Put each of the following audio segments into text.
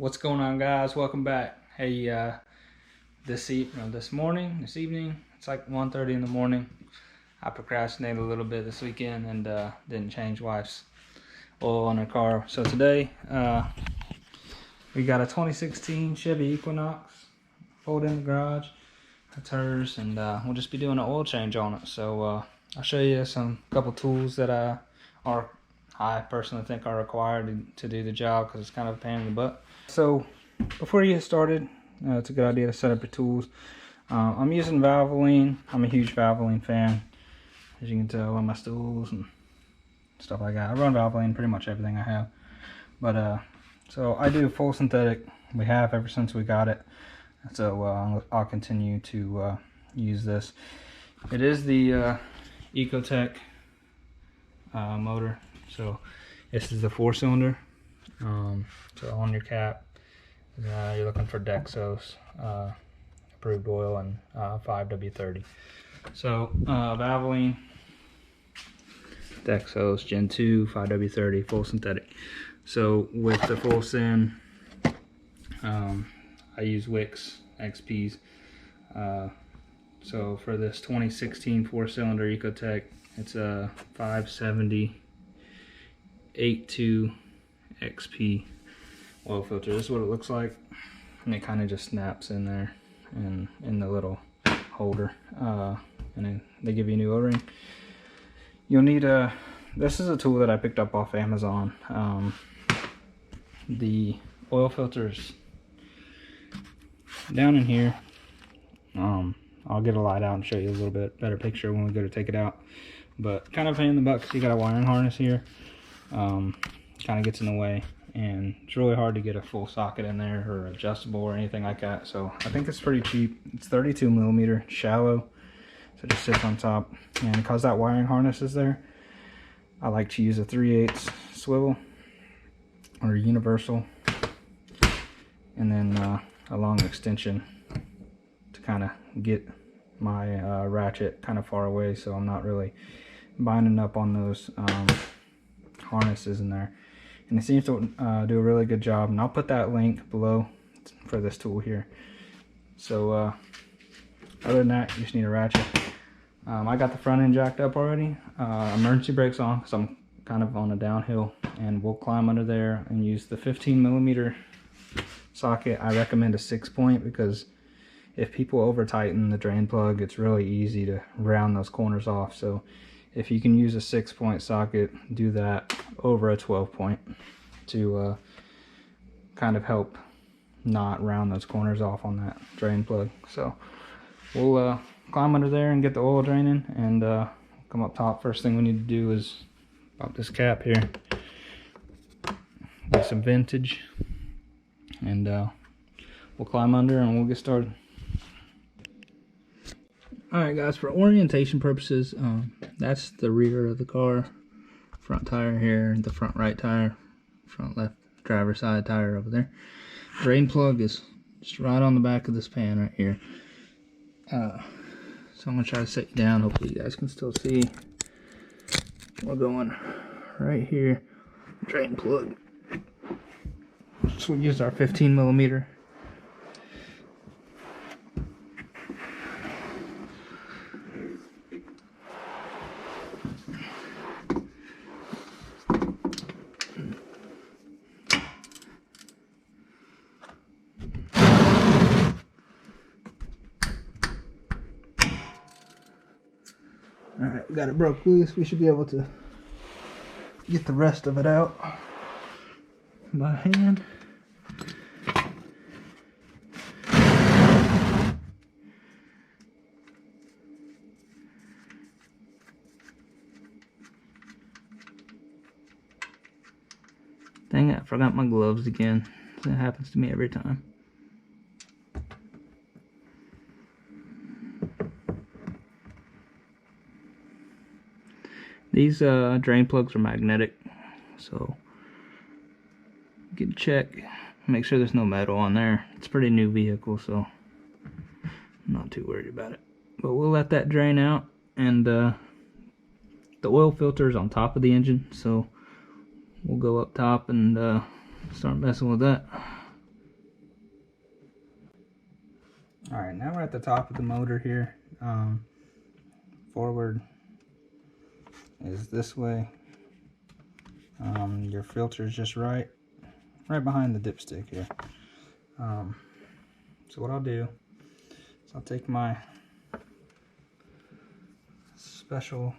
What's going on, guys? Welcome back. Hey, this evening, it's like 1:30 in the morning. I procrastinated a little bit this weekend and didn't change wife's oil on her car. So today, we got a 2016 Chevy Equinox pulled in the garage. That's hers, and we'll just be doing an oil change on it. So I'll show you couple tools that I personally think are required to do the job, because it's kind of a pain in the butt. So before you get started, it's a good idea to set up your tools. I'm using Valvoline. I'm a huge Valvoline fan, as you can tell on my stools and stuff like that. I run Valvoline pretty much everything I have. But so I do full synthetic. We have ever since we got it. So I'll continue to use this. It is the Ecotech motor. So this is the 4-cylinder. So on your cap, you're looking for Dexos approved oil and 5W30. So Valvoline, Dexos Gen 2, 5W30, full synthetic. So with the full syn, I use Wix XPs. So for this 2016 4-cylinder Ecotech, it's a 570 82 XP oil filter. This is what it looks like, and it kind of just snaps in there and in the little holder, and then they give you a new O-ring. You'll need this is a tool that I picked up off Amazon. The oil filters down in here. I'll get a light out and show you a little bit better picture when we go to take it out, but kind of a pain in the butt because you got a wiring harness here. Kind of gets in the way, and it's really hard to get a full socket in there or adjustable or anything like that. So I think it's pretty cheap. It's 32 millimeter, shallow, so it just sits on top. And because that wiring harness is there, I like to use a 3/8 swivel or universal, and then a long extension to kind of get my ratchet kind of far away, so I'm not really binding up on those harnesses in there. And it seems to do a really good job, and I'll put that link below for this tool here. So other than that, you just need a ratchet. I got the front end jacked up already. Emergency brakes on because I'm kind of on a downhill, and we'll climb under there and use the 15 millimeter socket. I recommend a 6-point, because if people over tighten the drain plug, it's really easy to round those corners off. So if you can use a 6-point socket, do that over a 12-point to kind of help not round those corners off on that drain plug. So we'll climb under there and get the oil draining, and come up top. First thing we need to do is pop this cap here, get some vintage, and we'll climb under and we'll get started. Alright guys, for orientation purposes, that's the rear of the car. Front tire here, the front right tire, front left driver's side tire over there. Drain plug is just right on the back of this pan right here. So I'm going to try to set you down. Hopefully you guys can still see. We're going right here. Drain plug. So we use our 15 millimeter. Alright, we got it broke loose. We should be able to get the rest of it out by hand. Dang it, I forgot my gloves again. That happens to me every time. These drain plugs are magnetic, so get a check, make sure there's no metal on there. It's a pretty new vehicle, so I'm not too worried about it. But we'll let that drain out, and the oil filter is on top of the engine, so we'll go up top and start messing with that. Alright, now we're at the top of the motor here. Forward is this way. Your filter is just right behind the dipstick here. So what I'll do is I'll take my special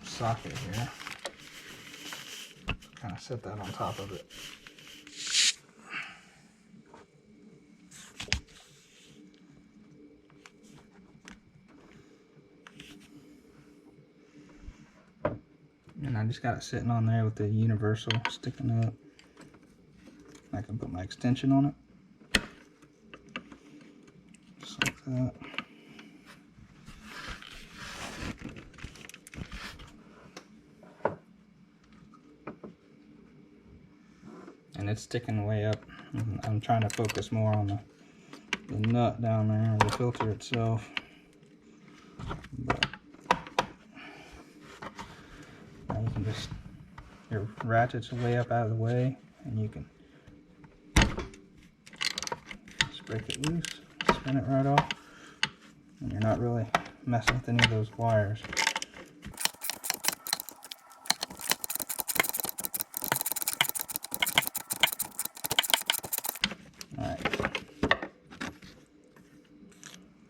socket here, kind of set that on top of it. And I just got it sitting on there with the universal sticking up. I can put my extension on it, just like that. And it's sticking way up. I'm trying to focus more on the nut down there, or the filter itself. But now you can just, your ratchet's way up out of the way, and you can just break it loose, spin it right off, and you're not really messing with any of those wires. Alright,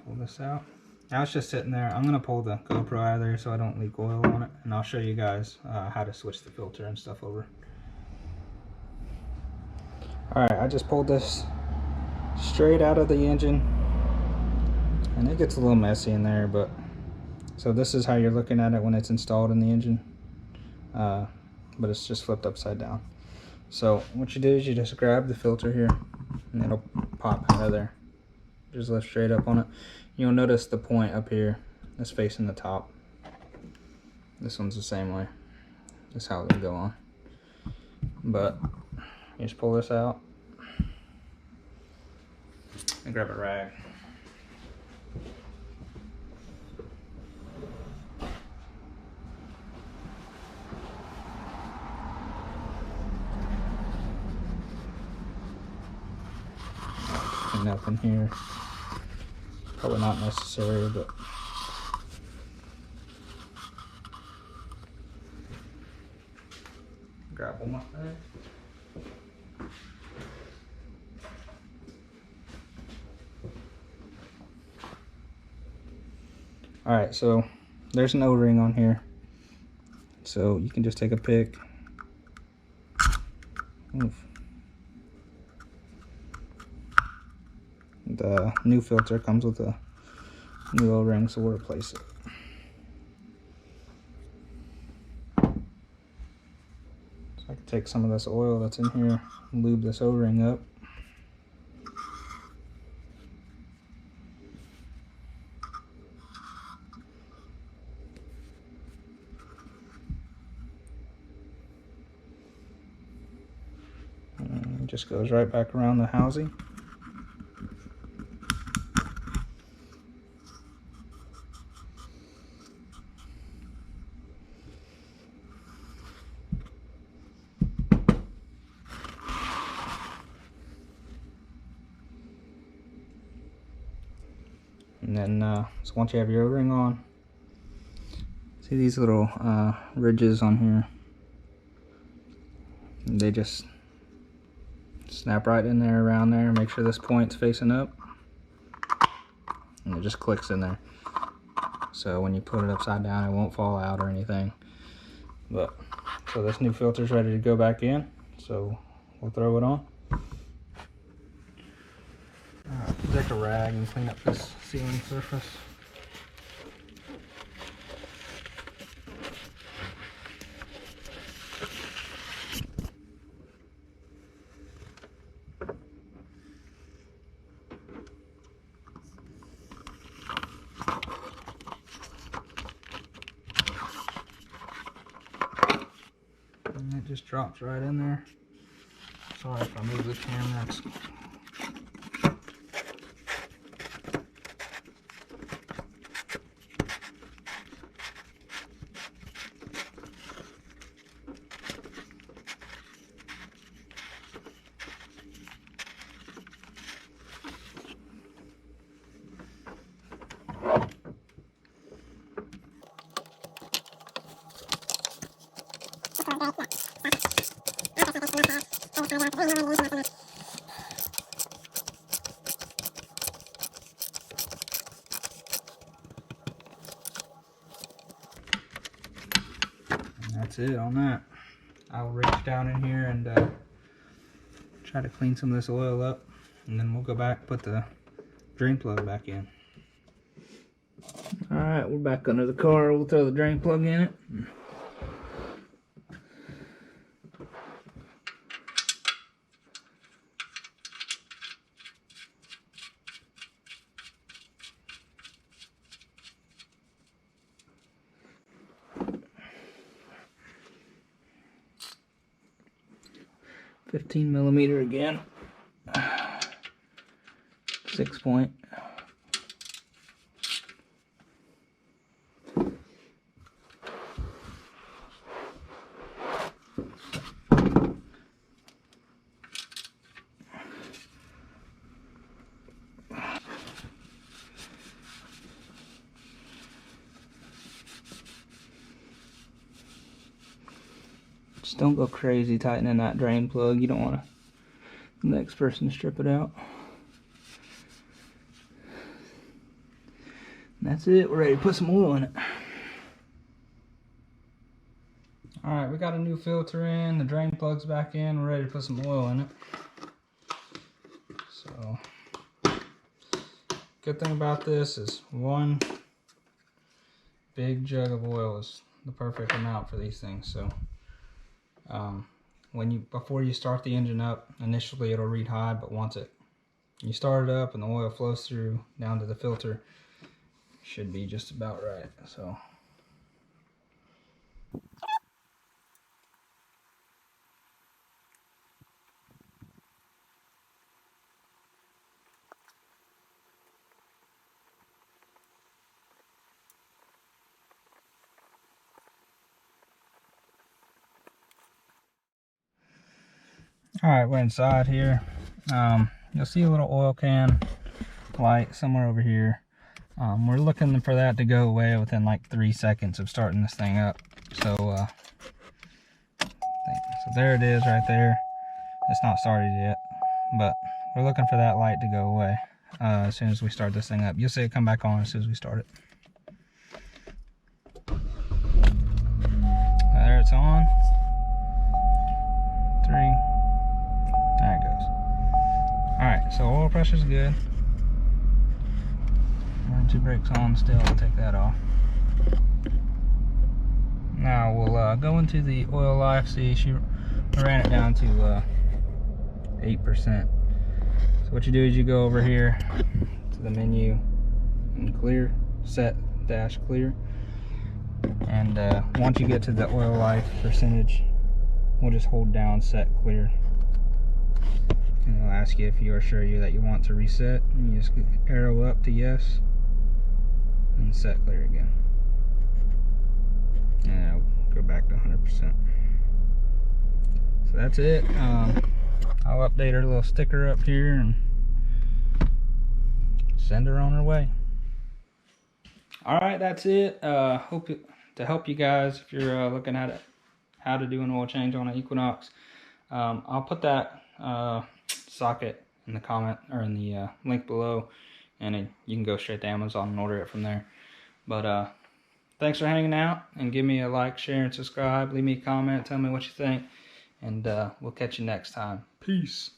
pull this out. Now it's just sitting there. I'm going to pull the GoPro out of there so I don't leak oil on it, and I'll show you guys how to switch the filter and stuff over. Alright, I just pulled this straight out of the engine, and it gets a little messy in there, but so this is how you're looking at it when it's installed in the engine, but it's just flipped upside down. So what you do is you just grab the filter here, and it'll pop out of there. Just lift straight up on it. You'll notice the point up here is facing the top. This one's the same way. That's how it'll go on. But you just pull this out and grab a rag. Clean up in here. Probably not necessary, but grab one more thing. Alright, so there's an O-ring on here. So you can just take a pick. Oof. The new filter comes with a new O-ring, so we'll replace it. So I can take some of this oil that's in here and lube this O-ring up. And it just goes right back around the housing. And then, so once you have your O-ring on, see these little ridges on here? And they just snap right in there, around there. Make sure this point's facing up. And it just clicks in there. So when you put it upside down, it won't fall out or anything. But, so this new filter's ready to go back in. So we'll throw it on. Take a rag and clean up this sealing surface. And it just drops right in there. Sorry if I move the camera. That's it on that. I'll reach down in here and try to clean some of this oil up, and then we'll go back and put the drain plug back in. Alright, we're back under the car. We'll throw the drain plug in it. $15mm again. 6 point. Just don't go crazy tightening that drain plug. You don't want the next person to strip it out. And that's it. We're ready to put some oil in it. Alright, we got a new filter in. The drain plug's back in. We're ready to put some oil in it. So, good thing about this is one big jug of oil is the perfect amount for these things. So, before you start the engine up, initially it'll read high, but once you start it up and the oil flows through down to the filter, should be just about right. So alright, we're inside here. You'll see a little oil can light somewhere over here. We're looking for that to go away within like 3 seconds of starting this thing up. So there it is right there. It's not started yet, but we're looking for that light to go away as soon as we start this thing up. You'll see it come back on as soon as we start it. There it's on. 3. There it goes. Alright, so oil pressure's good. Emergency brake's on still. I'll take that off. Now we'll go into the oil life. See, she ran it down to 8%. So what you do is you go over here to the menu and clear, set dash clear. And once you get to the oil life percentage, we'll just hold down set clear. And it'll ask you if you are sure that you want to reset. And you just arrow up to yes and set clear again. And it'll go back to 100%. So that's it. I'll update her little sticker up here and send her on her way. Alright, that's it. To help you guys if you're looking at how to do an oil change on an Equinox. I'll put that socket in the comment or in the link below, and you can go straight to Amazon and order it from there. But thanks for hanging out, and give me a like, share, and subscribe. Leave me a comment, tell me what you think, and we'll catch you next time. Peace.